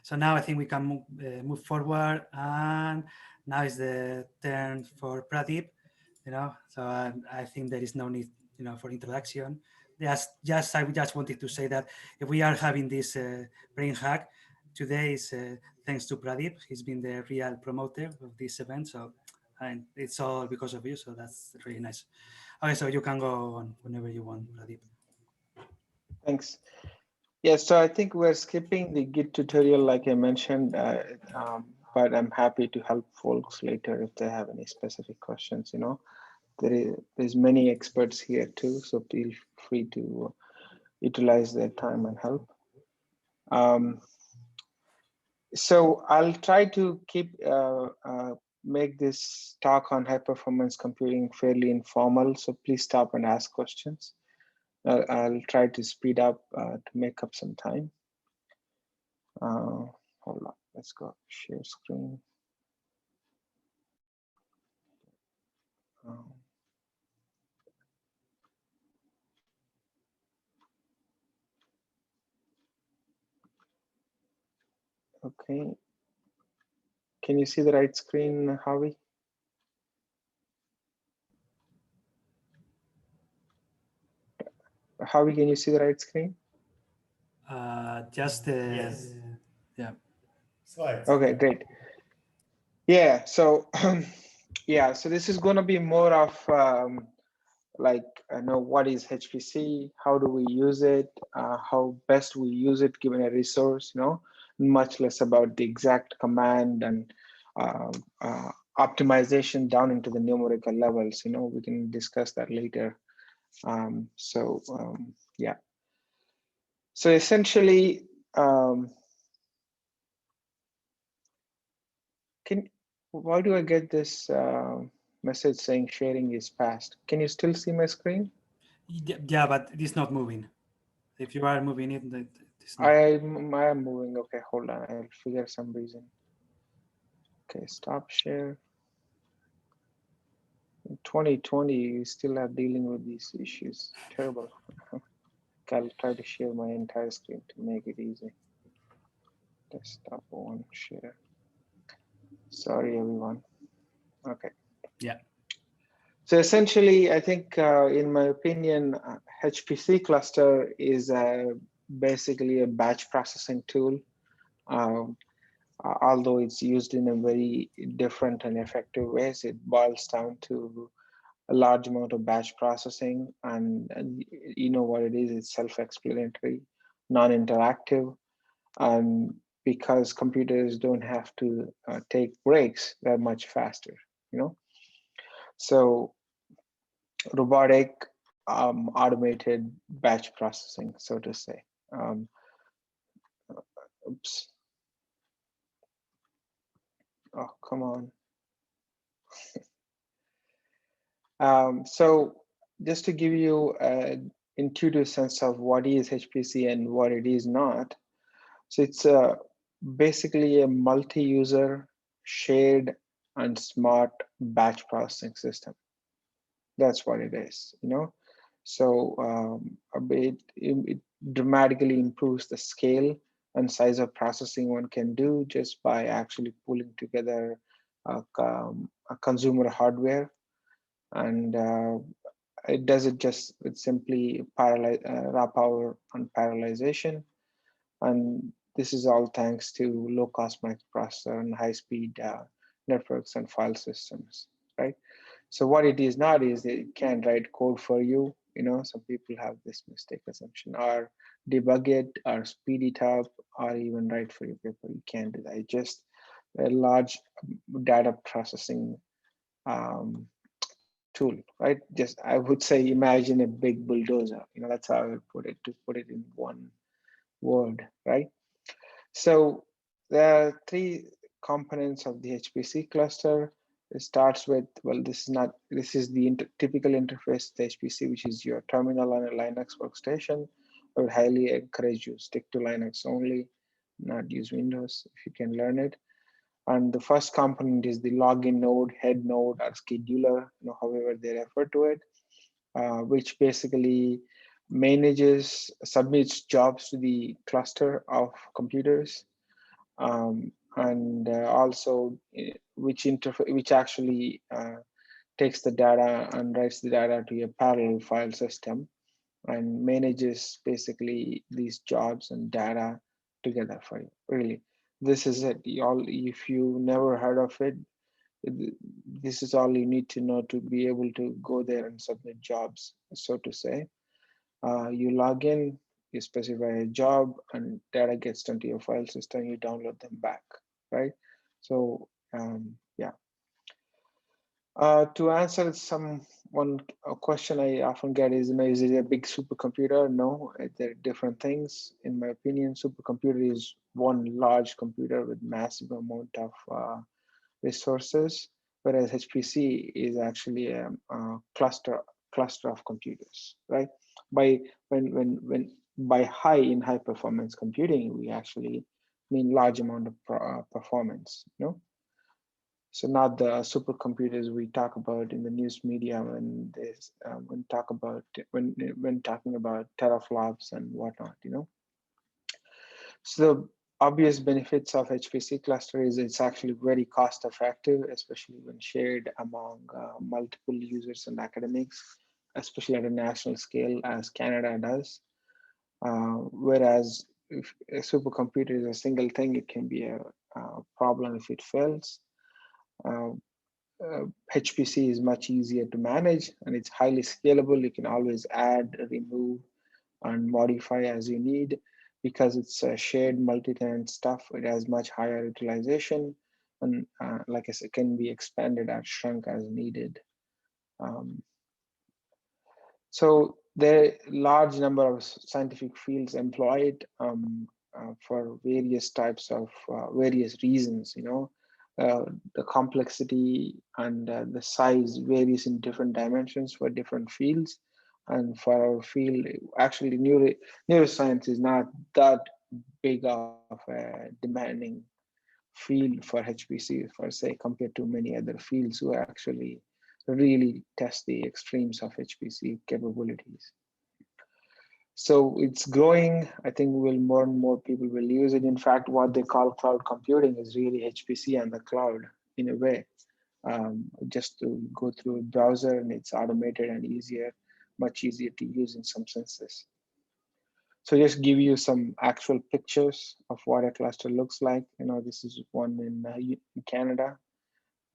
So now I think we can move forward, and now is the turn for Pradeep. So I think there is no need, for introduction. I just wanted to say that if we are having this brain hack today is thanks to Pradeep. He's been the real promoter of this event, so and it's all because of you. So that's really nice. Okay, so you can go on whenever you want, Pradeep. Thanks. Yeah, so I think we're skipping the Git tutorial, like I mentioned, but I'm happy to help folks later if they have any specific questions. There's many experts here too, so feel free to utilize their time and help. So I'll try to make this talk on high performance computing fairly informal, so please stop and ask questions. I'll try to speed up to make up some time. Hold on, let's go share screen. Okay, can you see the right screen, Harvey? Harvey, can you see the right screen? Just Yes. yeah. Slides. Okay, great. Yeah, so yeah, so this is going to be more of what is HPC, how do we use it, how best we use it given a resource, much less about the exact command and optimization down into the numerical levels. We can discuss that later. Yeah. So essentially, why do I get this message saying sharing is fast? Can you still see my screen? Yeah, but it's not moving. If you are moving it, it's not. I am moving. Okay, hold on. I'll figure some reason. Okay, stop share. In 2020, we still are dealing with these issues. Terrible. I'll try to share my entire screen to make it easy. Desktop one share. Sorry, everyone. Okay. Yeah. So essentially, I think, in my opinion, Hpc cluster is basically a batch processing tool. Although it's used in a very different and effective ways, it boils down to a large amount of batch processing, and you know what it is, it's self-explanatory, non-interactive, and because computers don't have to take breaks, they're much faster, So robotic, automated batch processing, so to say. Oops. Oh, come on. So just to give you an intuitive sense of what is HPC and what it is not. So it's basically a multi-user, shared, and smart batch processing system. That's what it is, So it dramatically improves the scale and size of processing one can do just by actually pulling together a consumer hardware, and it does it just with simply raw power and parallelization, and this is all thanks to low cost microprocessor and high speed networks and file systems, right? So what it is not is it can write code for you. Some people have this mistake assumption, or debug it, or speed it up, or even write for your paper. You can't do that. It's just a large data processing tool, right? Just I would say imagine a big bulldozer. That's how I would put it, to put it in one word, right? So there are three components of the HPC cluster. It starts with, well, this is the typical interface to HPC, which is your terminal on a Linux workstation. I would highly encourage you stick to Linux only, not use Windows if you can learn it. And the first component is the login node, head node, or scheduler, however they refer to it, which basically submits jobs to the cluster of computers. and also which actually takes the data and writes the data to a parallel file system and manages basically these jobs and data together for you. Really, this is it. If you never heard of it, this is all you need to know to be able to go there and submit jobs, so to say. You log in, you specify a job, and data gets sent to your file system. You download them back, right? So yeah. To answer one question I often get is, is it a big supercomputer? No, they're different things. In my opinion, supercomputer is one large computer with massive amount of resources, whereas HPC is actually a cluster of computers, right? By when by high in high performance computing, we actually mean large amount of performance, you know. So not the supercomputers we talk about in the news media when talking about teraflops and whatnot, you know. So the obvious benefits of HPC cluster is it's actually very cost effective, especially when shared among multiple users and academics, especially at a national scale as Canada does. Whereas if a supercomputer is a single thing, it can be a problem if it fails. Uh, HPC is much easier to manage and it's highly scalable. You can always add, remove, and modify as you need. Because it's a shared multi-tenant stuff, it has much higher utilization and like I said, can be expanded or shrunk as needed. Um, so there are large number of scientific fields employed for various types of various reasons, you know. The complexity and the size varies in different dimensions for different fields. And for our field, actually neuroscience is not that big of a demanding field for HPC, for say, compared to many other fields who actually really test the extremes of HPC capabilities. So it's growing. I think more and more people will use it. In fact, what they call cloud computing is really HPC and the cloud in a way. Just to go through a browser and it's automated and easier, much easier to use in some senses. So just give you some actual pictures of what a cluster looks like. You know, this is one in Canada.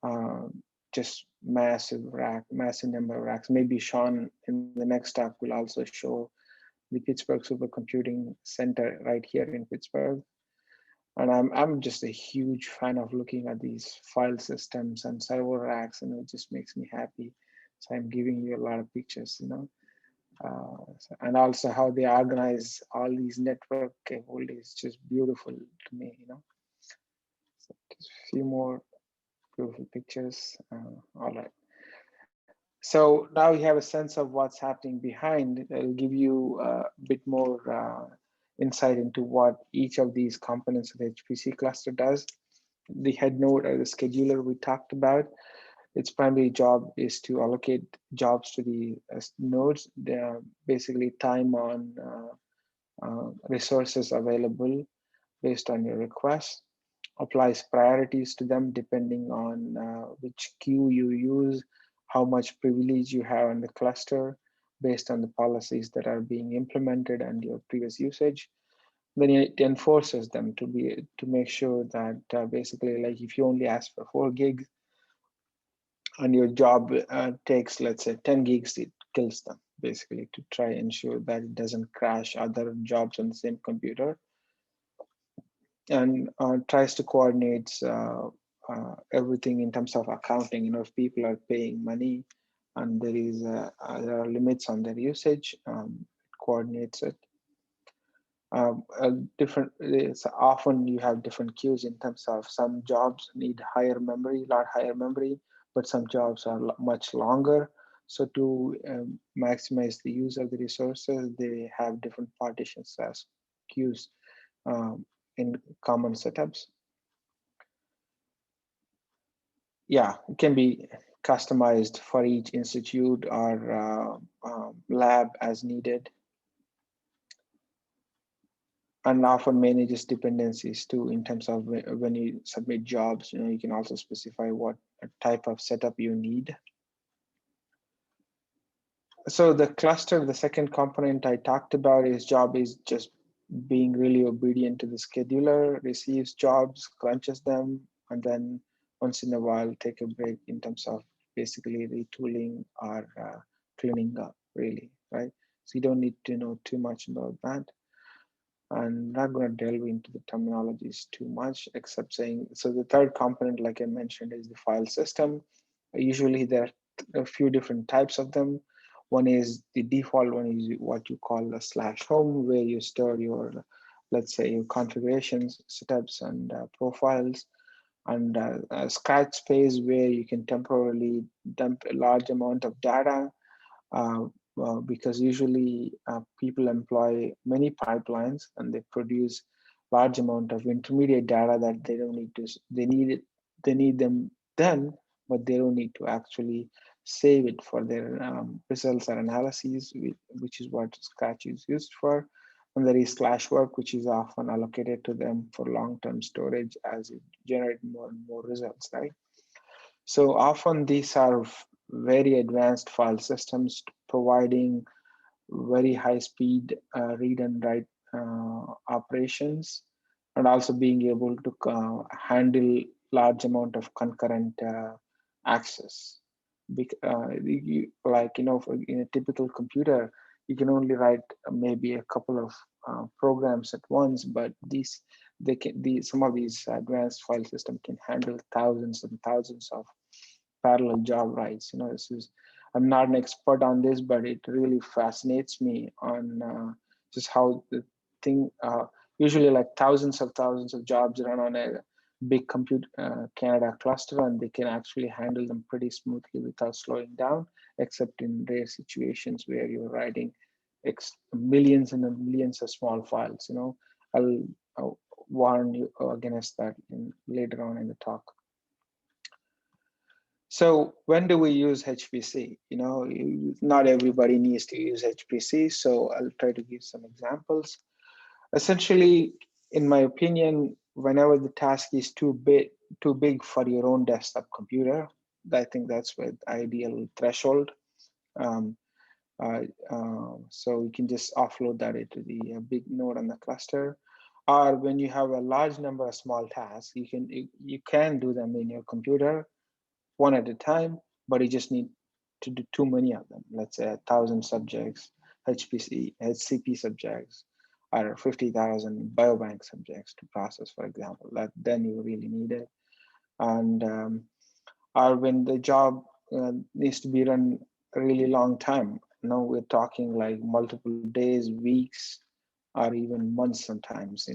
Uh, just massive number of racks. Maybe Sean in the next talk will also show the Pittsburgh Supercomputing Center right here in Pittsburgh. And I'm just a huge fan of looking at these file systems and server racks, and it just makes me happy. So I'm giving you a lot of pictures, you know, and also how they organize all these network capabilities, just beautiful to me, you know. So just a few more beautiful pictures. All right. So now you have a sense of what's happening behind. It'll give you a bit more insight into what each of these components of the HPC cluster does. The head node or the scheduler we talked about, its primary job is to allocate jobs to the nodes. They're basically time on resources available based on your request, applies priorities to them depending on which queue you use, how much privilege you have in the cluster based on the policies that are being implemented and your previous usage. Then it enforces them to make sure that basically, like if you only ask for 4 gigs and your job takes, let's say, 10 gigs, it kills them basically to try ensure that it doesn't crash other jobs on the same computer, and tries to coordinate everything in terms of accounting. You know, if people are paying money and there are limits on their usage, it coordinates it. It's often you have different queues in terms of some jobs need higher memory, lot higher memory, but some jobs are much longer. So to maximize the use of the resources, they have different partitions as queues in common setups. Yeah, it can be customized for each institute or lab as needed. and often manages dependencies too in terms of when you submit jobs. You can also specify what type of setup you need. So the cluster, the second component I talked about, is job is just being really obedient to the scheduler, receives jobs, crunches them, and then once in a while take a break in terms of basically retooling or cleaning up, really, right? So you don't need to know too much about that. I'm not going to delve into the terminologies too much, except saying, so the third component, like I mentioned, is the file system. Usually there are a few different types of them. One is the default one is what you call a slash home, where you store your, let's say, your configurations, setups, and profiles, and a scratch space where you can temporarily dump a large amount of data, uh, because usually people employ many pipelines and they produce large amount of intermediate data that they don't need to, they need them then, but they don't need to actually save it for their results or analyses, which is what Scratch is used for. And there is slash work, which is often allocated to them for long-term storage as it generates more and more results, right? So often these are very advanced file systems providing very high speed read and write operations, and also being able to handle large amount of concurrent access. Like, in a typical computer, you can only write maybe a couple of programs at once, but some of these advanced file system can handle thousands and thousands of parallel job rights. I'm not an expert on this, but it really fascinates me on just how the thing, usually like thousands of jobs run on a big compute Canada cluster, and they can actually handle them pretty smoothly without slowing down, except in rare situations where you're writing millions and millions of small files. I'll warn you against that later on in the talk. So when do we use HPC? Not everybody needs to use HPC, so I'll try to give some examples. Essentially, in my opinion, whenever the task is too big for your own desktop computer, I think that's where the ideal threshold. Um, so you can just offload that into the big node on the cluster. Or when you have a large number of small tasks, you can do them in your computer one at a time, but you just need to do too many of them. Let's say 1,000 subjects, HCP subjects, or 50,000 biobank subjects to process, for example. That then you really need it. And or when the job needs to be run a really long time. We're talking like multiple days, weeks, or even months sometimes.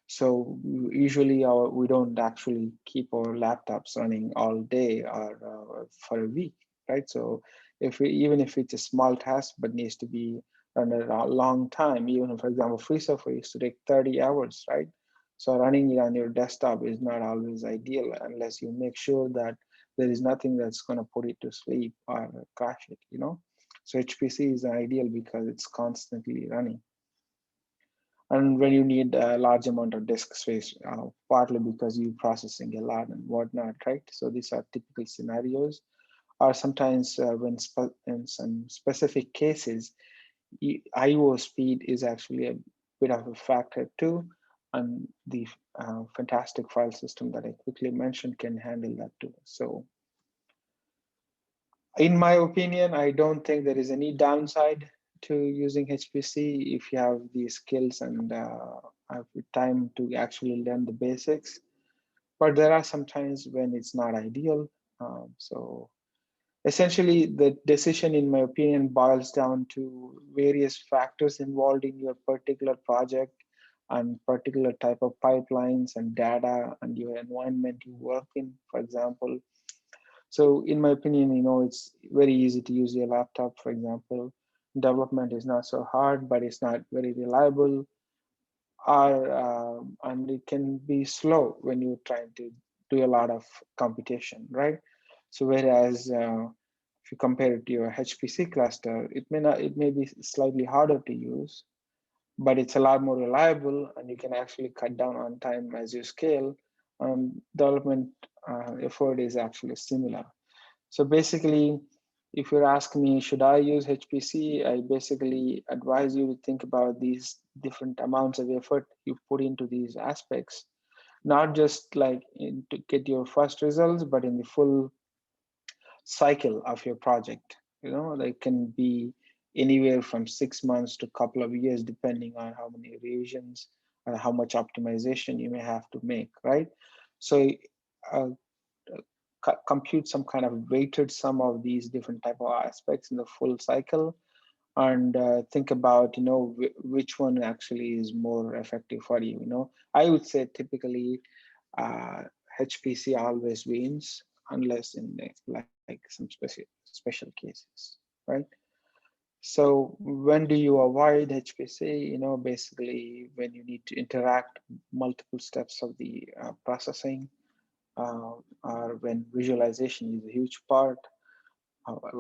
So usually we don't actually keep our laptops running all day or for a week, right? So even if it's a small task but needs to be run a long time, even for example, FreeSurfer used to take 30 hours, right? So running it on your desktop is not always ideal unless you make sure that there is nothing that's going to put it to sleep or crash it. So HPC is ideal because it's constantly running. And when you need a large amount of disk space, partly because you're processing a lot and whatnot, right? So these are typical scenarios. Or sometimes in some specific cases, IO speed is actually a bit of a factor too. And the fantastic file system that I quickly mentioned can handle that too. So in my opinion, I don't think there is any downside to using HPC if you have the skills and have the time to actually learn the basics. But there are some times when it's not ideal. So essentially, the decision, in my opinion, boils down to various factors involved in your particular project and particular type of pipelines and data and your environment you work in, for example. So in my opinion, it's very easy to use your laptop, for example. Development is not so hard, but it's not very reliable, and it can be slow when you're trying to do a lot of computation, right? So whereas if you compare it to your HPC cluster, it may be slightly harder to use, but it's a lot more reliable, and you can actually cut down on time as you scale. Development effort is actually similar. So basically, if you're asking me, should I use HPC? I basically advise you to think about these different amounts of effort you put into these aspects, not just like to get your first results, but in the full cycle of your project. They can be anywhere from 6 months to a couple of years, depending on how many revisions or how much optimization you may have to make, right? So uh, compute some kind of weighted sum of these different type of aspects in the full cycle, and think about which one actually is more effective for you. I would say typically uh, HPC always wins, unless in like some special cases, right? So when do you avoid HPC? Basically when you need to interact multiple steps of the processing, or when visualization is a huge part,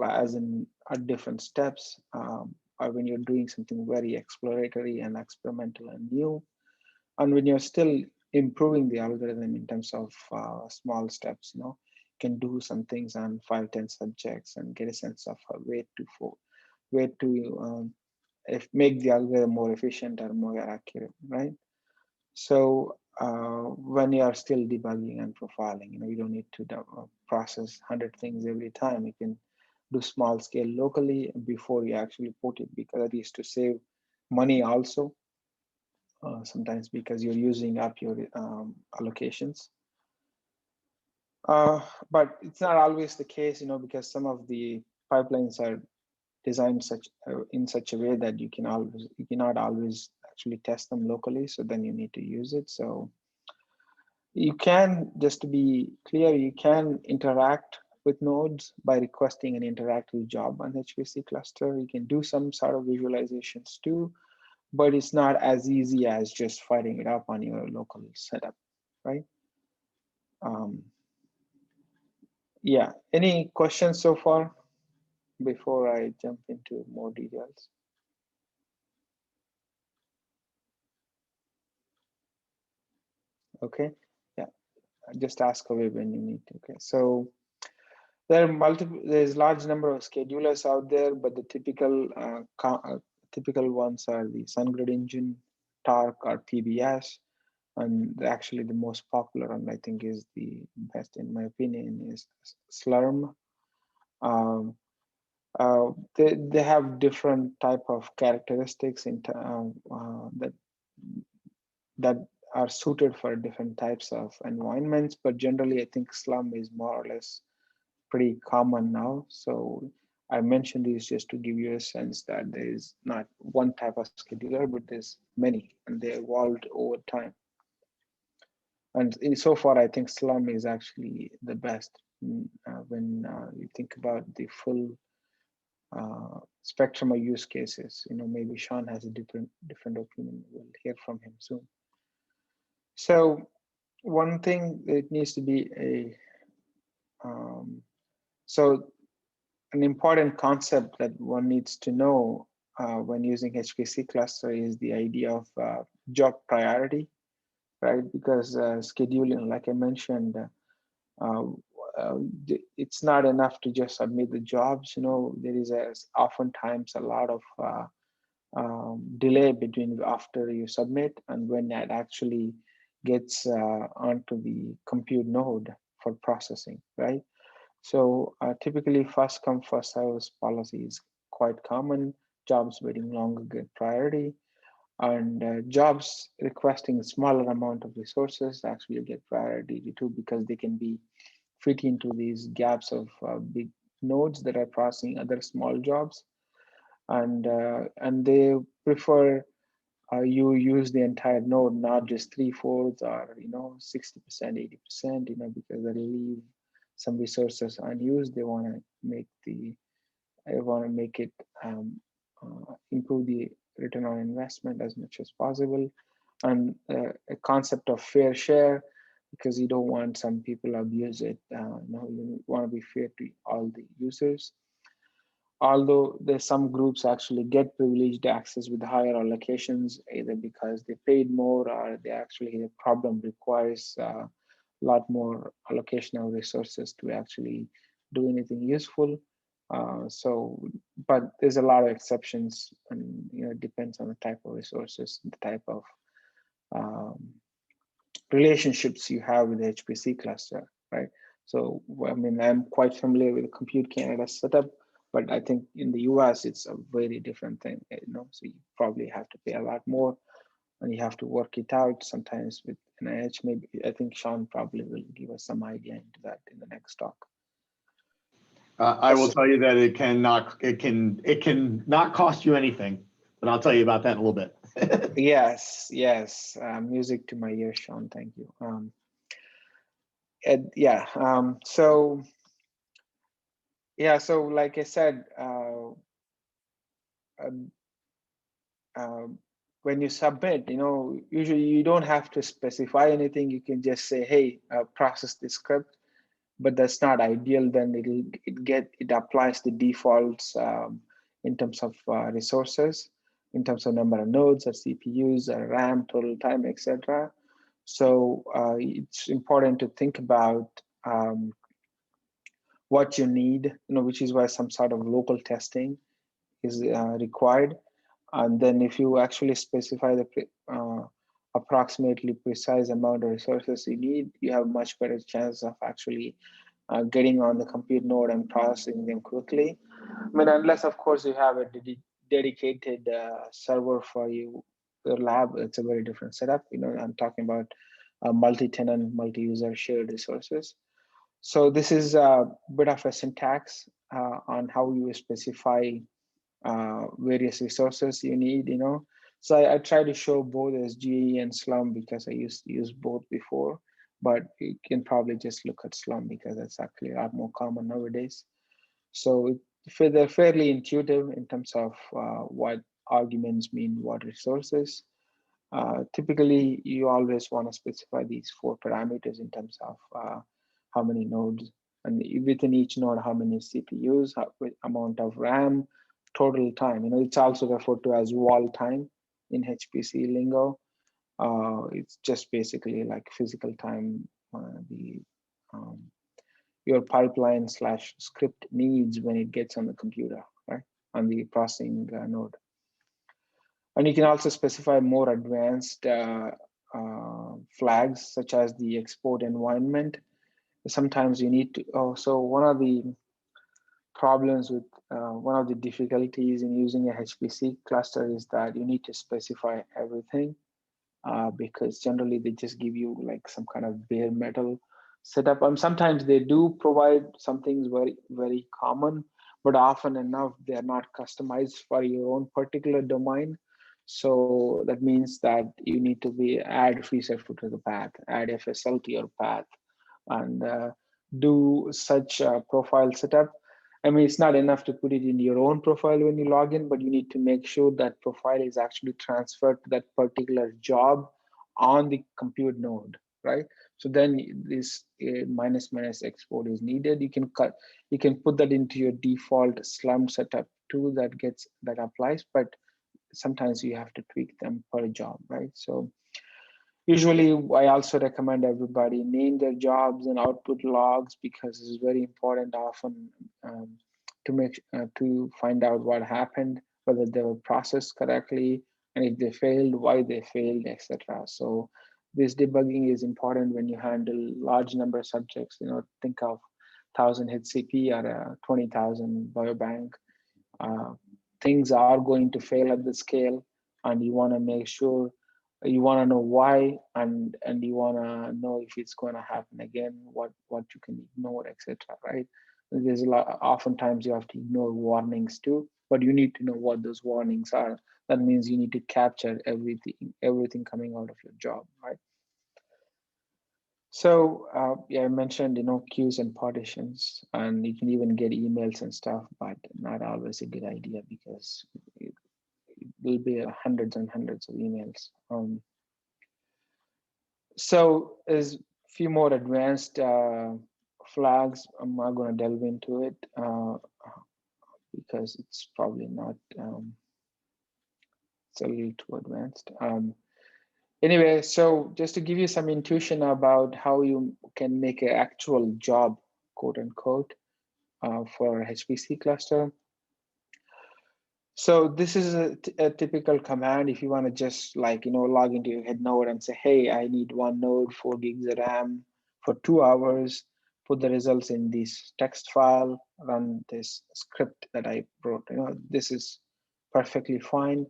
as in at different steps, or when you're doing something very exploratory and experimental and new, and when you're still improving the algorithm in terms of small steps. Can do some things on 5-10 subjects and get a sense of where to if make the algorithm more efficient or more accurate, right? So when you are still debugging and profiling, you don't need to process 100 things every time. You can do small scale locally before you actually put it, because that is to save money also, sometimes because you're using up your allocations. But it's not always the case, because some of the pipelines are designed in such a way that you cannot always actually test them locally. So then you need to use it. So you can, just to be clear, you can interact with nodes by requesting an interactive job on HPC cluster. You can do some sort of visualizations too, but it's not as easy as just firing it up on your local setup, right? Um, yeah, any questions so far before I jump into more details? Okay, yeah, just ask away when you need to. Okay, so there's large number of schedulers out there, but the typical ones are the SunGrid engine, Torque, or PBS. And actually the most popular, and I think is the best in my opinion, is Slurm. Um, they have different type of characteristics that are suited for different types of environments, but generally I think Slurm is more or less pretty common now. So I mentioned these just to give you a sense that there is not one type of scheduler, but there's many, and they evolved over time. And so far, I think Slurm is actually the best when you think about the full spectrum of use cases. Maybe Sean has a different opinion. We'll hear from him soon. So one thing that needs to be so an important concept that one needs to know when using HPC cluster is the idea of job priority, right? Because scheduling, like I mentioned, uh, it's not enough to just submit the jobs. There is oftentimes a lot of delay between after you submit and when that actually gets onto the compute node for processing, right? So typically first come first serve policy is quite common. Jobs waiting longer get priority, and jobs requesting a smaller amount of resources actually get priority too, because they can be fit into these gaps of big nodes that are processing other small jobs, and they prefer you use the entire node, not just 3/4 or 60%, 80%, because they leave some resources unused. They want to make it improve the return on investment as much as possible, and a concept of fair share, because you don't want some people abuse it. You want to be fair to all the users. although there's some groups actually get privileged access with higher allocations, either because they paid more or they actually the problem requires a lot more allocation of resources to actually do anything useful. But there's a lot of exceptions, and it depends on the type of resources, the type of um, relationships you have with the HPC cluster, right? So, I mean, I'm quite familiar with the Compute Canada setup, but I think in the US, it's a very different thing. So you probably have to pay a lot more and you have to work it out sometimes with NIH. Maybe I think Sean probably will give us some idea into that in the next talk. I will tell you that it can not cost you anything, but I'll tell you about that in a little bit. Yes. Music to my ears, Sean. Thank you. So like I said, when you submit, usually you don't have to specify anything. You can just say, hey, process this script, but that's not ideal. Then it applies the defaults in terms of resources, in terms of number of nodes or CPUs or RAM, total time, etc. So it's important to think about what you need, which is why some sort of local testing is required. And then if you actually specify the approximately precise amount of resources you need, you have much better chance of actually getting on the compute node and processing them quickly. I mean, unless of course you have a dedicated server for your lab, it's a very different setup. I'm talking about multi-tenant, multi-user shared resources. So this is a bit of a syntax on how you specify various resources you need. So I try to show both as GE and Slum because I used to use both before, but you can probably just look at Slum because that's actually a lot more common nowadays. So they're fairly intuitive in terms of what arguments mean what resources. Typically, you always want to specify these 4 parameters in terms of how many nodes, and within each node, how many CPUs, amount of RAM, total time. It's also referred to as wall time in HPC lingo. It's just basically like physical time, your pipeline / script needs when it gets on the computer, right, on the processing node. And you can also specify more advanced flags, such as the export environment. Sometimes you need to, so one of the problems with, one of the difficulties in using a HPC cluster is that you need to specify everything because generally they just give you like some kind of bare metal setup. Sometimes they do provide some things very, very common, but often enough, they're not customized for your own particular domain. So that means that you need to add free set to the path, add FSL to your path, and do such profile setup. I mean, it's not enough to put it in your own profile when you log in, but you need to make sure that profile is actually transferred to that particular job on the compute node, right? So then this minus export is needed. You can put that into your default Slum setup too that applies, but sometimes you have to tweak them per job, right? So usually, I also recommend everybody name their jobs and output logs because it's very important often to find out what happened, whether they were processed correctly, and if they failed, why they failed, etc. So this debugging is important when you handle large number of subjects. Think of 1,000 HCP or 20,000 biobank. Things are going to fail at the scale, and you want to make sure you want to know why, and you want to know if it's going to happen again, what you can ignore, etc. Right? There's a lot. Oftentimes you have to ignore warnings too, but you need to know what those warnings are. That means you need to capture everything coming out of your job, right? So I mentioned queues and partitions, and you can even get emails and stuff, but not always a good idea because it will be hundreds and hundreds of emails. So there's a few more advanced flags. I'm not going to delve into it, because it's probably not, it's a little too advanced. Anyway, so just to give you some intuition about how you can make an actual job, quote unquote, for HPC cluster. So this is a typical command. If you want to just like, log into your head node and say, hey, I need one node, 4 gigs of RAM for 2 hours, put the results in this text file, run this script that I wrote. This is perfectly fine.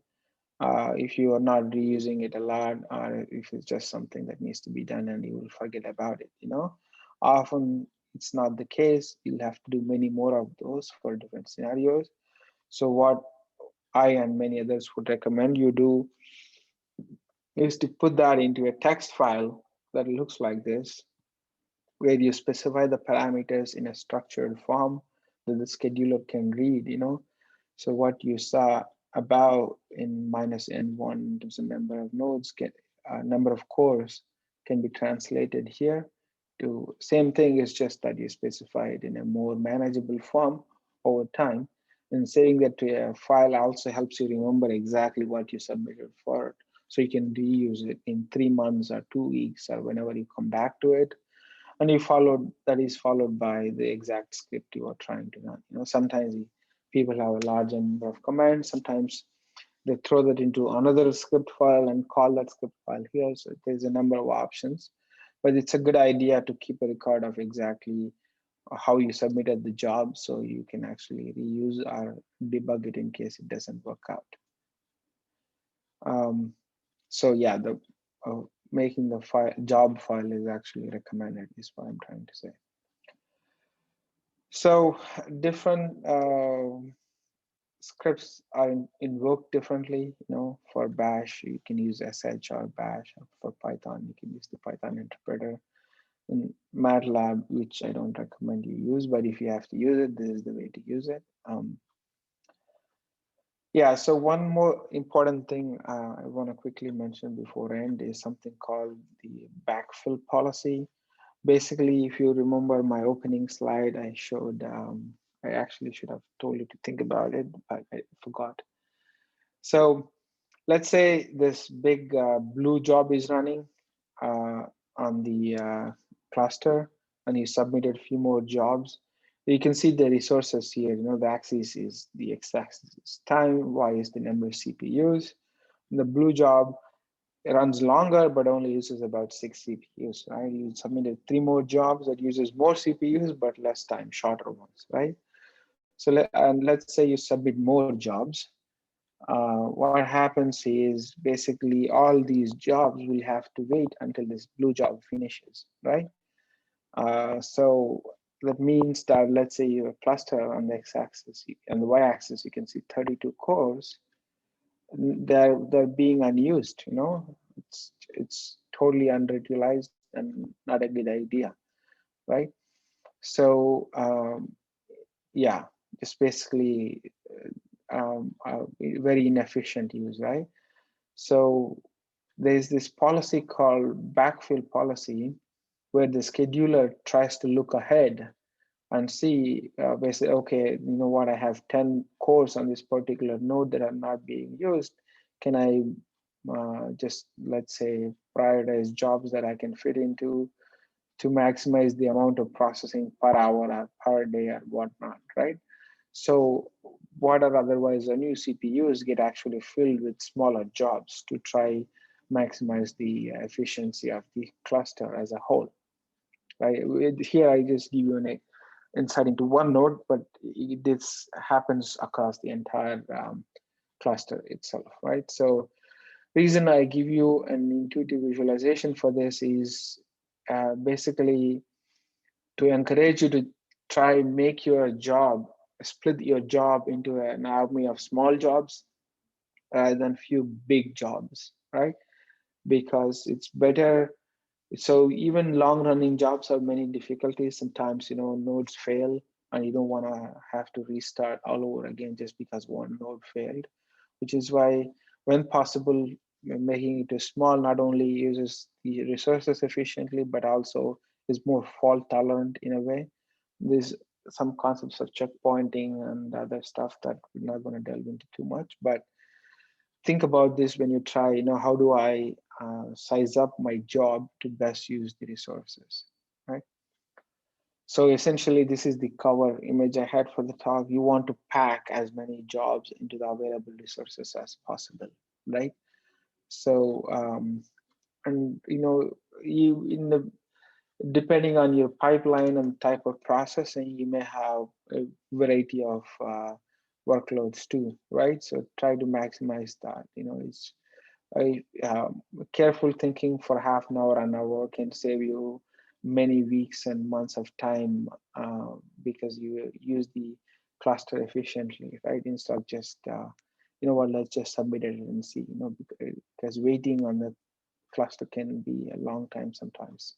If you are not reusing it a lot, or if it's just something that needs to be done and you will forget about it, often it's not the case. You'll have to do many more of those for different scenarios. So what I and many others would recommend you do is to put that into a text file that looks like this, where you specify the parameters in a structured form that the scheduler can read, So what you saw above in -n1 is the number of nodes, number of cores can be translated here to same thing. Is just that you specify it in a more manageable form over time. And saying that to a file also helps you remember exactly what you submitted for it. So you can reuse it in 3 months or 2 weeks or whenever you come back to it. And that is followed by the exact script you are trying to run. Sometimes people have a large number of commands. Sometimes they throw that into another script file and call that script file here. So there's a number of options, but it's a good idea to keep a record of exactly how you submitted the job, so you can actually reuse or debug it in case it doesn't work out. So yeah, the making the job file is actually recommended, is what I'm trying to say. So different scripts are invoked differently. For Bash, you can use sh or bash. For Python, you can use the Python interpreter. In MATLAB, which I don't recommend you use, but if you have to use it, this is the way to use it. Yeah, so one more important thing I want to quickly mention before end is something called the backfill policy. Basically, if you remember my opening slide, I showed, I actually should have told you to think about it, but I forgot. So let's say this big blue job is running on the cluster, and you submitted a few more jobs. You can see the resources here. The axis is the x-axis is time, y is the number of CPUs. And the blue job, it runs longer, but only uses about 6 CPUs, right? You submitted 3 more jobs that uses more CPUs, but less time, shorter ones, right? So let's say you submit more jobs. What happens is basically all these jobs will have to wait until this blue job finishes, right? So that means that, let's say you have a cluster on the x-axis and the y-axis, you can see 32 cores. They're being unused. It's totally underutilized and not a good idea, right? So yeah, just basically very inefficient use, right? So there's this policy called Backfill Policy, where the scheduler tries to look ahead and see, basically, okay, you know what, I have 10 cores on this particular node that are not being used. Can I just, let's say, prioritize jobs that I can fit into to maximize the amount of processing per hour or per day or whatnot, right? So what are otherwise unused CPUs get actually filled with smaller jobs to try maximize the efficiency of the cluster as a whole, right? Here I just give you an insight into one node, but this happens across the entire cluster itself, right? So reason I give you an intuitive visualization for this is basically to encourage you to try make your job, split your job into an army of small jobs rather than few big jobs, right? Because it's better. So even long running jobs have many difficulties. Sometimes, nodes fail and you don't want to have to restart all over again just because one node failed, which is why when possible, making it small not only uses the resources efficiently, but also is more fault tolerant in a way. This some concepts of checkpointing and other stuff that we're not going to delve into too much. But think about this when you try, how do I size up my job to best use the resources, right? So essentially, this is the cover image I had for the talk. You want to pack as many jobs into the available resources as possible, right? So, and you in the depending on your pipeline and type of processing, you may have a variety of workloads too, right? So try to maximize that. It's careful thinking for half an hour, an hour can save you many weeks and months of time because you use the cluster efficiently, right? Instead of just, let's just submit it and see, because waiting on the cluster can be a long time sometimes.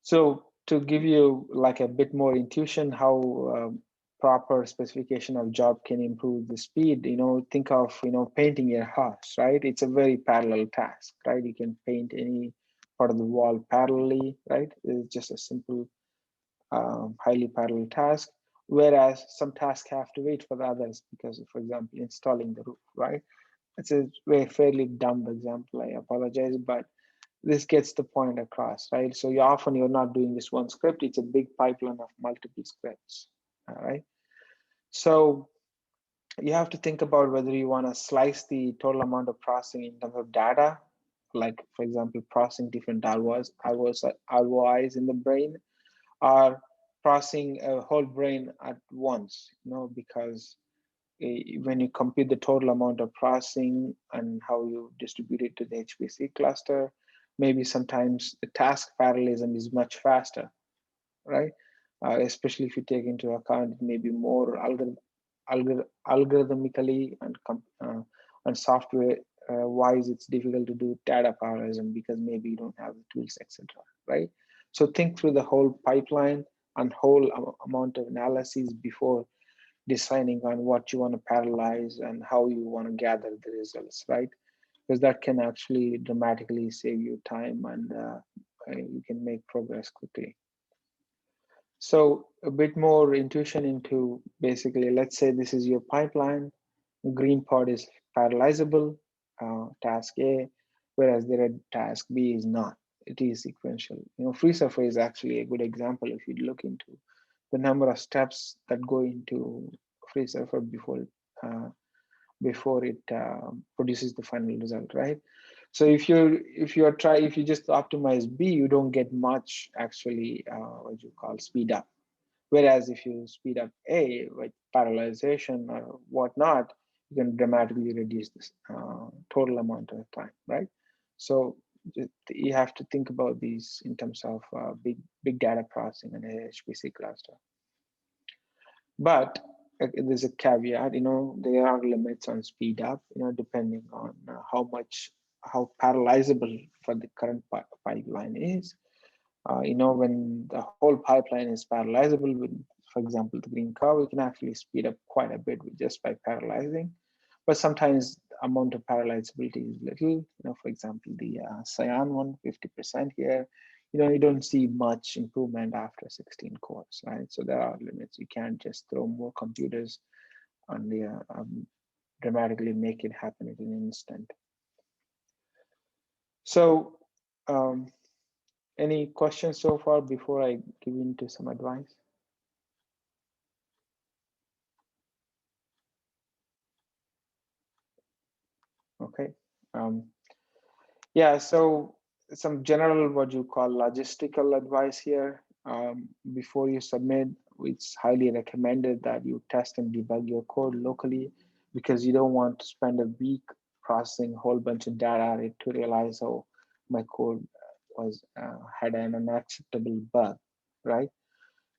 So to give you like a bit more intuition how proper specification of job can improve the speed, think of, painting your house, right? It's a very parallel task, right? You can paint any part of the wall parallelly, right? It's just a simple, highly parallel task. Whereas some tasks have to wait for the others because, for example, installing the roof, right? It's a very fairly dumb example, I apologize, but this gets the point across, right? So you're not doing this one script, it's a big pipeline of multiple scripts, all right? So you have to think about whether you want to slice the total amount of processing in terms of data, like for example, processing different ROIs in the brain, or processing a whole brain at once, because when you compute the total amount of processing and how you distribute it to the HPC cluster, maybe sometimes the task parallelism is much faster, right? Especially if you take into account maybe more algorithmically and software wise, it's difficult to do data parallelism because maybe you don't have the tools, etc. Right? So think through the whole pipeline and whole amount of analyses before deciding on what you want to parallelize and how you want to gather the results, right? Because that can actually dramatically save you time and you can make progress quickly. So a bit more intuition into basically, let's say this is your pipeline. The green part is parallelizable, task A, whereas the red task B is not. It is sequential. FreeSurfer is actually a good example if you look into the number of steps that go into FreeSurfer before it produces the final result, right? So if you just optimize B, you don't get much actually what you call speed up. Whereas if you speed up A with parallelization or whatnot, you can dramatically reduce this total amount of time, right? So you have to think about these in terms of big data processing and HPC cluster. But there's a caveat, there are limits on speed up, depending on how parallelizable for the current pipeline is. When the whole pipeline is parallelizable with, for example, the green curve, we can actually speed up quite a bit just by parallelizing. But sometimes the amount of parallelizability is little. For example, the cyan one, 50% here. You don't see much improvement after 16 cores, right? So there are limits. You can't just throw more computers on the dramatically make it happen in an instant. So any questions so far before I give into some advice? Okay. Yeah, so some general what you call logistical advice here. Before you submit, it's highly recommended that you test and debug your code locally because you don't want to spend a week processing a whole bunch of data to realize, oh, my code had an unacceptable bug, right?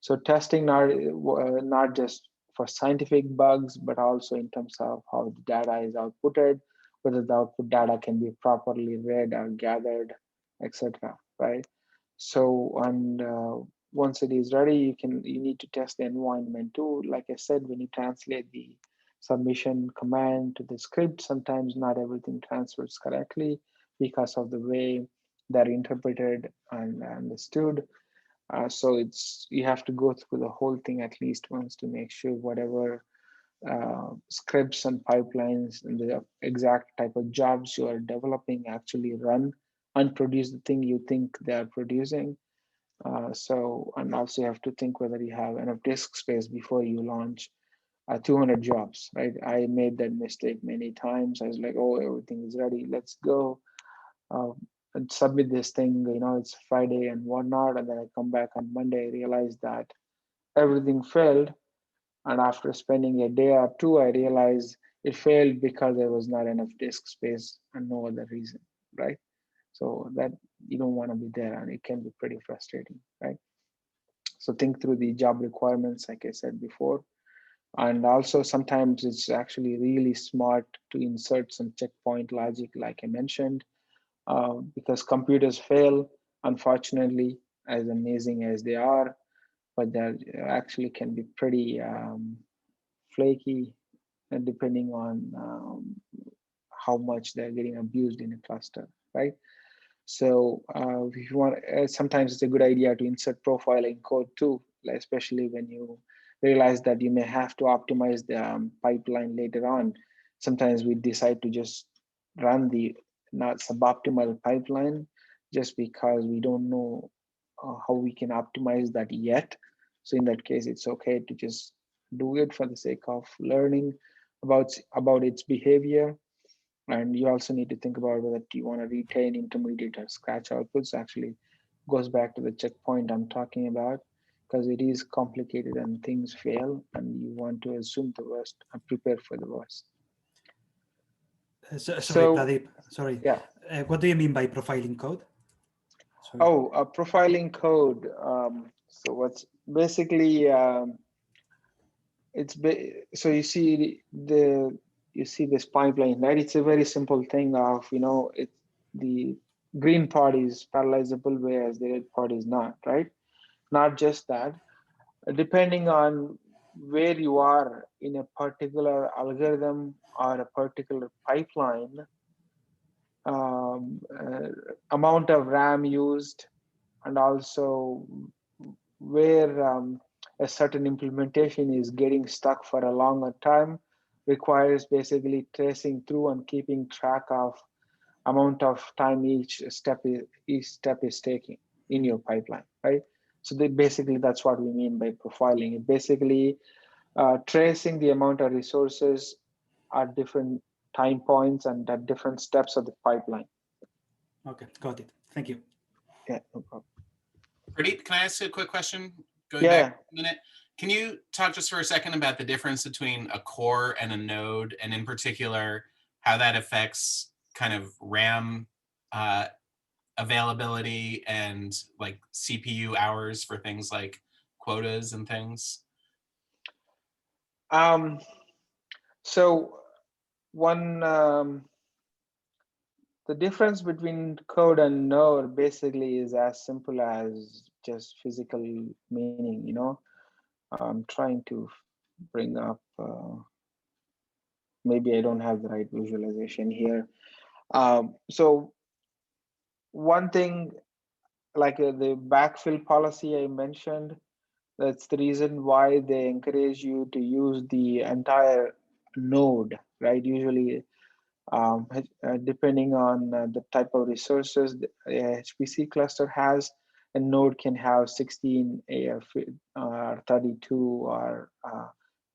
So testing not just for scientific bugs, but also in terms of how the data is outputted, whether the output data can be properly read or gathered, etc. Right? So, and once it is ready, you need to test the environment too. Like I said, when you translate the submission command to the script, sometimes not everything transfers correctly because of the way they're interpreted and understood. So you have to go through the whole thing at least once to make sure whatever scripts and pipelines and the exact type of jobs you are developing actually run and produce the thing you think they are producing. And also you have to think whether you have enough disk space before you launch 200 jobs, right? I made that mistake many times. I was like, oh, everything is ready, let's go. And submit this thing, it's Friday and whatnot. And then I come back on Monday, I realize that everything failed. And after spending a day or two, I realized it failed because there was not enough disk space and no other reason, right? So that you don't want to be there, and it can be pretty frustrating, right? So think through the job requirements, like I said before. And also sometimes it's actually really smart to insert some checkpoint logic, like I mentioned, because computers fail, unfortunately, as amazing as they are, but they actually can be pretty flaky, depending on how much they're getting abused in a cluster, right? So if you want, sometimes it's a good idea to insert profiling code too, especially when you realize that you may have to optimize the pipeline later on. Sometimes we decide to just run the not suboptimal pipeline just because we don't know how we can optimize that yet. So in that case, it's okay to just do it for the sake of learning about its behavior. And you also need to think about whether you want to retain intermediate or scratch outputs. Actually goes back to the checkpoint I'm talking about, because it is complicated and things fail and you want to assume the worst and prepare for the worst. Sorry, Pradeep, sorry. Yeah. What do you mean by profiling code? Sorry. Oh, profiling code. So what's basically, so you see this pipeline, right? It's a very simple thing of, the green part is parallelizable, whereas the red part is not, right? Not just that, depending on where you are in a particular algorithm or a particular pipeline, amount of RAM used, and also where a certain implementation is getting stuck for a longer time requires basically tracing through and keeping track of amount of time each step is taking in your pipeline, right? So basically that's what we mean by profiling. It basically tracing the amount of resources at different time points and at different steps of the pipeline. Okay, got it. Thank you. Yeah, no problem. Pradeep, can I ask you a quick question? Going Yeah. back a minute, can you talk just for a second about the difference between a core and a node, and in particular, how that affects kind of RAM availability and like CPU hours for things like quotas and things? So the difference between code and node basically is as simple as just physical meaning, I'm trying to bring up, maybe I don't have the right visualization here. So one thing, like the backfill policy I mentioned, that's the reason why they encourage you to use the entire node, right? Usually, depending on the type of resources the Hpc cluster has, a node can have 16 or 32 or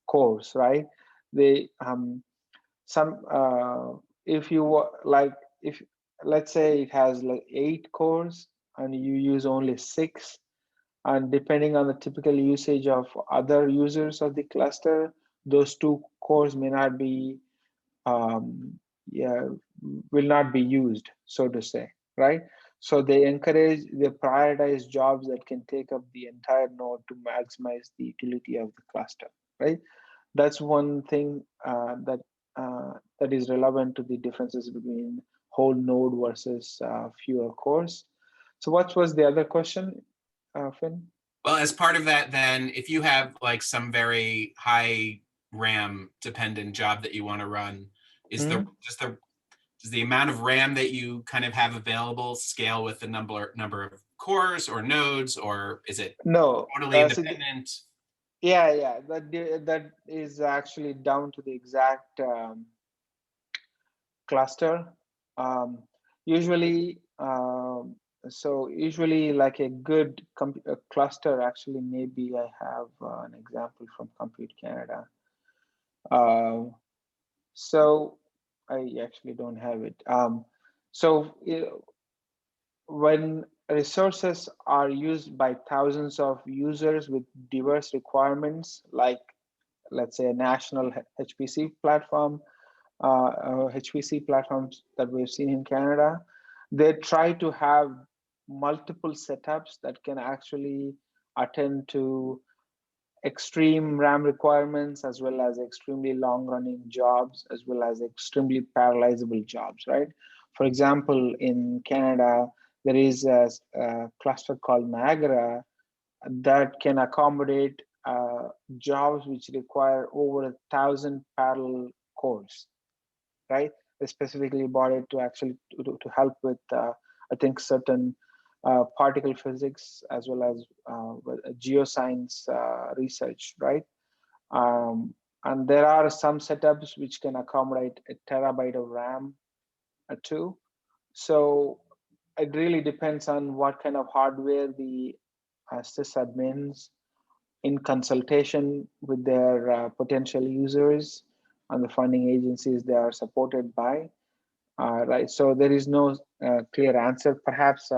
cores, right? They if you like, if let's say it has like 8 cores and you use only 6, and depending on the typical usage of other users of the cluster, those 2 cores may not be yeah, will not be used, so to say, right? So they prioritize jobs that can take up the entire node to maximize the utility of the cluster, right? That's one thing that is relevant to the differences between whole node versus fewer cores. So what was the other question, Finn? Well, as part of that, then, if you have like some very high RAM dependent job that you want to run, is does the amount of RAM that you kind of have available scale with the number of cores or nodes, or is it No, totally so independent? yeah, that is actually down to the exact cluster. Um, usually, usually like a good cluster, actually, maybe I have an example from Compute Canada. So I actually don't have it. So when resources are used by thousands of users with diverse requirements, like let's say a national HPC platform, HPC platforms that we've seen in Canada, they try to have multiple setups that can actually attend to extreme RAM requirements, as well as extremely long running jobs, as well as extremely parallelizable jobs, right? For example, in Canada, there is a cluster called Niagara that can accommodate jobs which require over 1,000 parallel cores, right? They specifically bought it to actually to help with, I think, certain particle physics, as well as geoscience research, right? And there are some setups which can accommodate a terabyte of RAM too. So it really depends on what kind of hardware the sysadmins, in consultation with their potential users and the funding agencies they are supported by, right? So there is no clear answer. Perhaps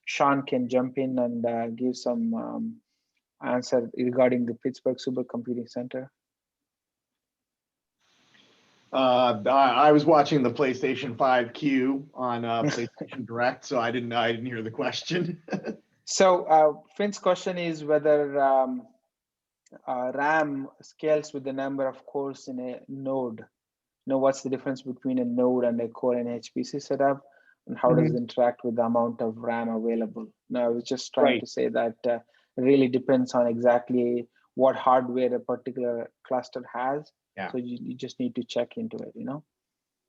Sean can jump in and give some answer regarding the Pittsburgh Supercomputing Center. I was watching the PlayStation 5 queue on PlayStation Direct, so I didn't hear the question. So Finn's question is whether RAM scales with the number of cores in a node. What's the difference between a node and a core in HPC setup, and how does it interact with the amount of RAM available? Now, I was just trying to say that it really depends on exactly what hardware a particular cluster has. Yeah. So you just need to check into it,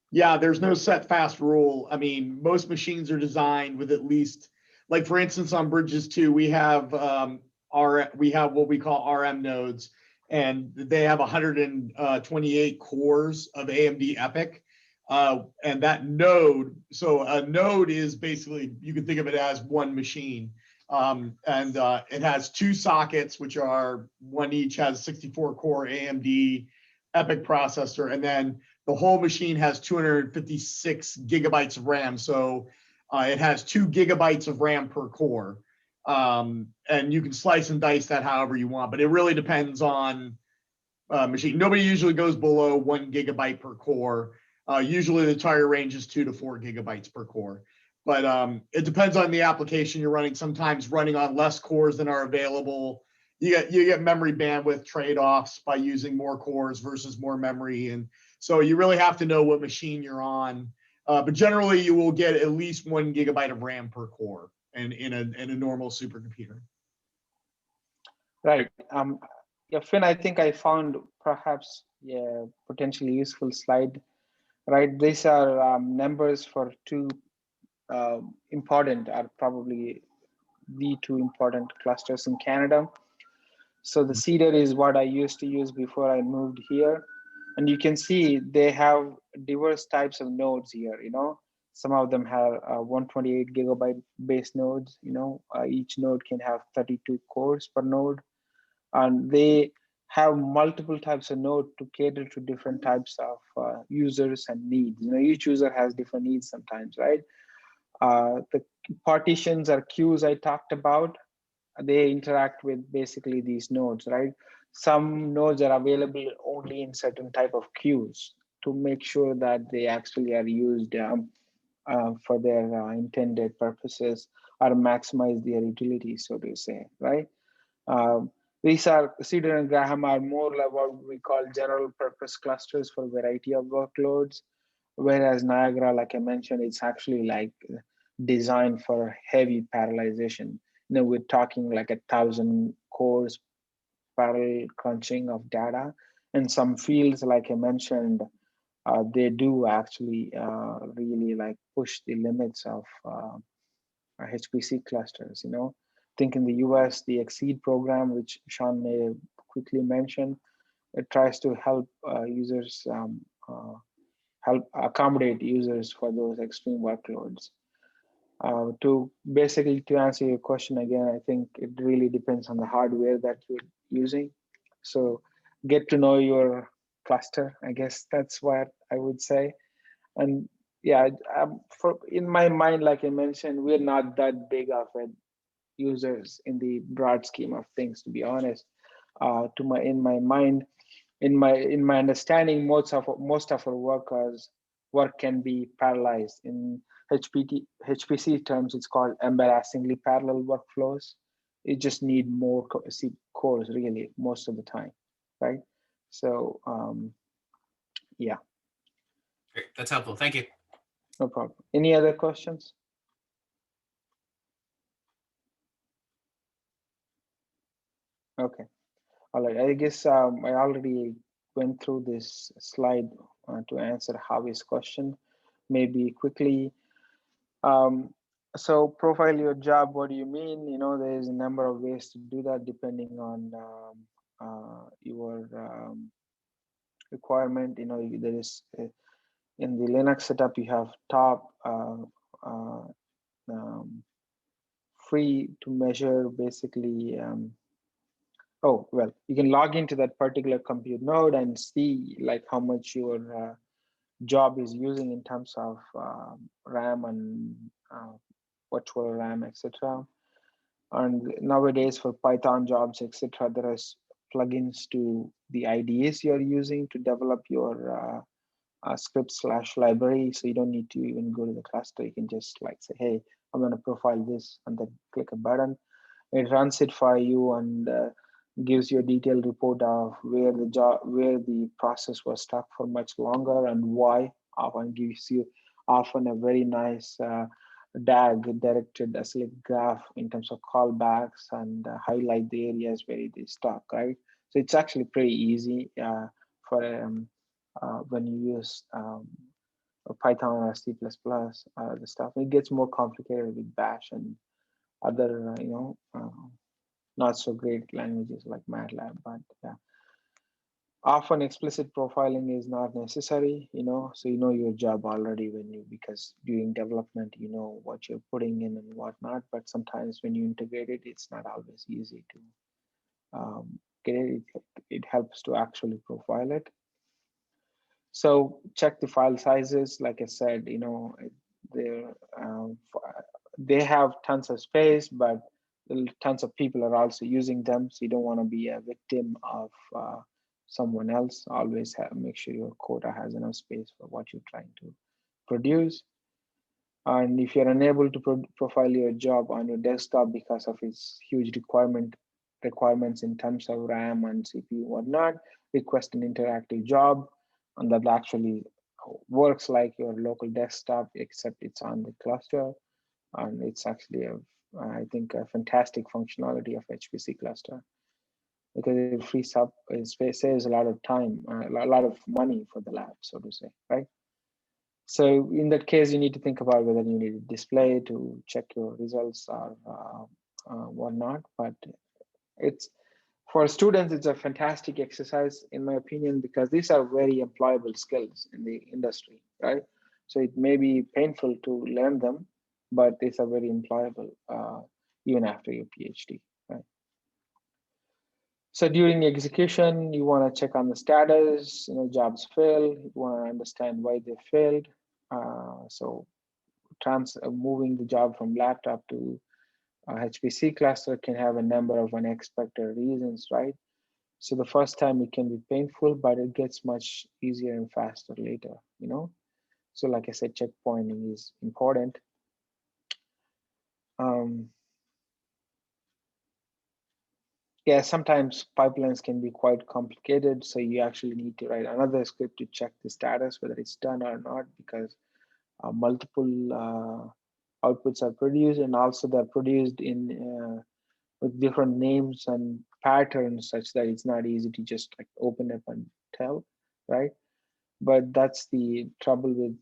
Yeah, there's no set fast rule. I mean, most machines are designed with at least, like for instance, on Bridges 2, we have what we call RM nodes, and they have 128 cores of AMD EPYC. And that node, so a node is basically, you can think of it as one machine. It has two sockets, which are one each has a 64 core AMD EPYC processor, and then the whole machine has 256 gigabytes of RAM. So it has 2 gigabytes of RAM per core. And you can slice and dice that however you want, but it really depends on machine. Nobody usually goes below 1 gigabyte per core. Usually the target range is 2 to 4 gigabytes per core. But it depends on the application you're running. Sometimes running on less cores than are available. You get memory bandwidth trade-offs by using more cores versus more memory. And so you really have to know what machine you're on. But generally, you will get at least 1 gigabyte of RAM per core in a normal supercomputer. Right. Yeah, Finn, I think I found perhaps potentially useful slide. Right. These are numbers for two important, are probably the two important clusters in Canada. So the Cedar is what I used to use before I moved here. And you can see they have diverse types of nodes here, Some of them have 128 gigabyte base nodes, each node can have 32 cores per node. And they have multiple types of node to cater to different types of users and needs. Each user has different needs sometimes, right? The partitions or queues I talked about, they interact with basically these nodes, right? Some nodes are available only in certain type of queues to make sure that they actually are used for their intended purposes or maximize their utility, so to say, right? These are Cedar and Graham are more like what we call general purpose clusters for a variety of workloads, whereas Niagara, like I mentioned, it's actually like designed for heavy parallelization. We're talking like 1,000 cores parallel crunching of data, and some fields, like I mentioned, they do actually really like push the limits of HPC clusters. Think in the US, the Exceed program, which Sean may quickly mention, it tries to help users, help accommodate users for those extreme workloads. To answer your question again, I think it really depends on the hardware that you're using. So get to know your cluster. I guess that's what I would say. And yeah, in my mind, like I mentioned, we're not that big of a users in the broad scheme of things, to be honest. In my mind, in my understanding, most of our work can be parallelized. In HPC terms, it's called embarrassingly parallel workflows. You just need more cores really most of the time, right? So yeah. Great. That's helpful. Thank you. No problem. Any other questions? Okay. All right. I guess I already went through this slide to answer Javi's question. Maybe quickly. So profile your job. What do you mean? There's a number of ways to do that depending on your requirement. There is in the Linux setup, you have top free to measure basically. Oh, well, you can log into that particular compute node and see like how much your job is using in terms of RAM and virtual RAM, etc. And nowadays for Python jobs, etc., there is plugins to the IDEs you're using to develop your script/library. So you don't need to even go to the cluster. You can just like say, hey, I'm going to profile this, and then click a button. It runs it for you and gives you a detailed report of where the process was stuck for much longer and why. Often gives you a very nice DAG, directed acyclic graph, in terms of callbacks and highlight the areas where it is stuck, right? So it's actually pretty easy for when you use Python or C++, the stuff. It gets more complicated with Bash and other, not so great languages like MATLAB, but yeah. Often explicit profiling is not necessary, so you know your job already because during development, you know what you're putting in and whatnot, but sometimes when you integrate it, it's not always easy to get it. It helps to actually profile it. So check the file sizes. Like I said, they have tons of space, but tons of people are also using them. So you don't want to be a victim of someone else. Always make sure your quota has enough space for what you're trying to produce. And if you're unable to profile your job on your desktop because of its huge requirements in terms of RAM and CPU whatnot, request an interactive job, and that actually works like your local desktop, except it's on the cluster. And it's actually I think a fantastic functionality of HPC cluster, because it frees up, it saves a lot of time, a lot of money for the lab, so to say, right? So in that case, you need to think about whether you need a display to check your results or whatnot. But it's, for students, it's a fantastic exercise, in my opinion, because these are very employable skills in the industry, right? So it may be painful to learn them, but these are very employable even after your PhD, right? So during execution, you want to check on the status, jobs failed, you want to understand why they failed. So moving the job from laptop to HPC cluster can have a number of unexpected reasons, right? So the first time it can be painful, but it gets much easier and faster later, So like I said, checkpointing is important. Yeah, sometimes pipelines can be quite complicated. So you actually need to write another script to check the status, whether it's done or not, because multiple outputs are produced, and also they're produced in with different names and patterns, such that it's not easy to just like open up and tell, right? But that's the trouble with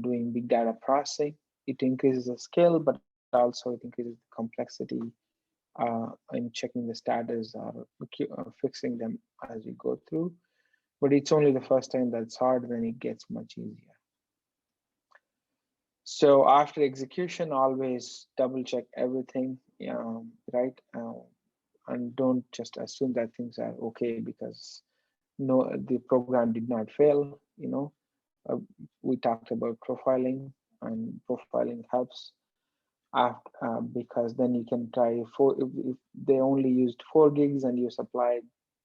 doing big data processing. It increases the scale, but also it increases the complexity in checking the status or fixing them as you go through. But it's only the first time that's hard, then it gets much easier. So after execution, always double check everything, right? And don't just assume that things are okay because no, the program did not fail. We talked about profiling, and profiling helps because then you can try if they only used 4 gigs and you supplied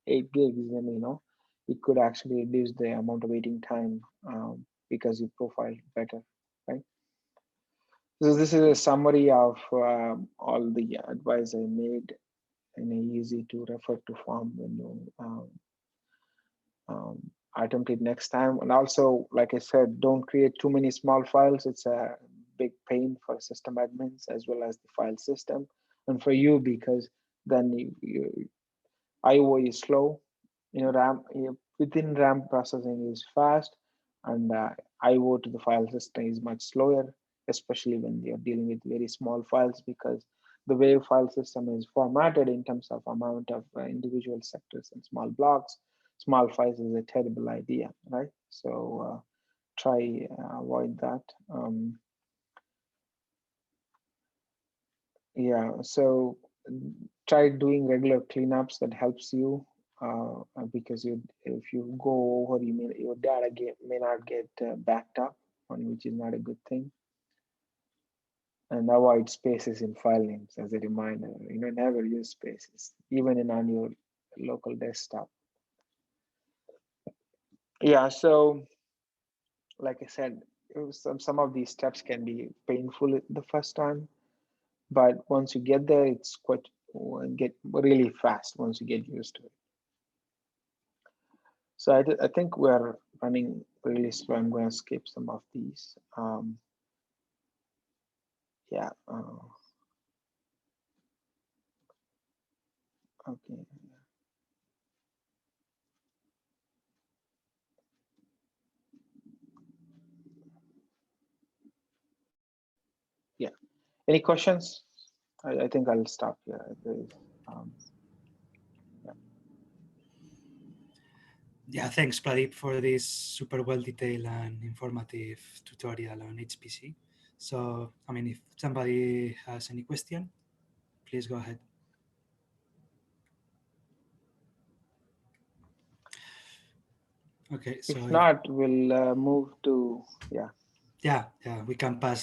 8 gigs, then it could actually reduce the amount of waiting time because you profiled better, right? So this is a summary of all the advice I made in a easy to refer to form when you attempt it next time. And also, like I said, don't create too many small files. It's a big pain for system admins as well as the file system, and for you because then IO is slow. RAM within RAM processing is fast, and IO to the file system is much slower, especially when you're dealing with very small files because the way file system is formatted in terms of amount of individual sectors and small blocks, small files is a terrible idea, right? So try avoid that. Yeah, so try doing regular cleanups. That helps you because if you go over, your data may not get backed up, which is not a good thing. And avoid spaces in file names as a reminder. Never use spaces, even on your local desktop. Yeah, so like I said, some of these steps can be painful the first time, but once you get there, it's get really fast once you get used to it. So I think we're running really slow. I'm going to skip some of these. Yeah. Okay. Yeah. Any questions? I think I'll stop here. Yeah, thanks, Pradeep, for this super well-detailed and informative tutorial on HPC. So, if somebody has any question, please go ahead. Okay, so if not, we'll move to, yeah, we can pass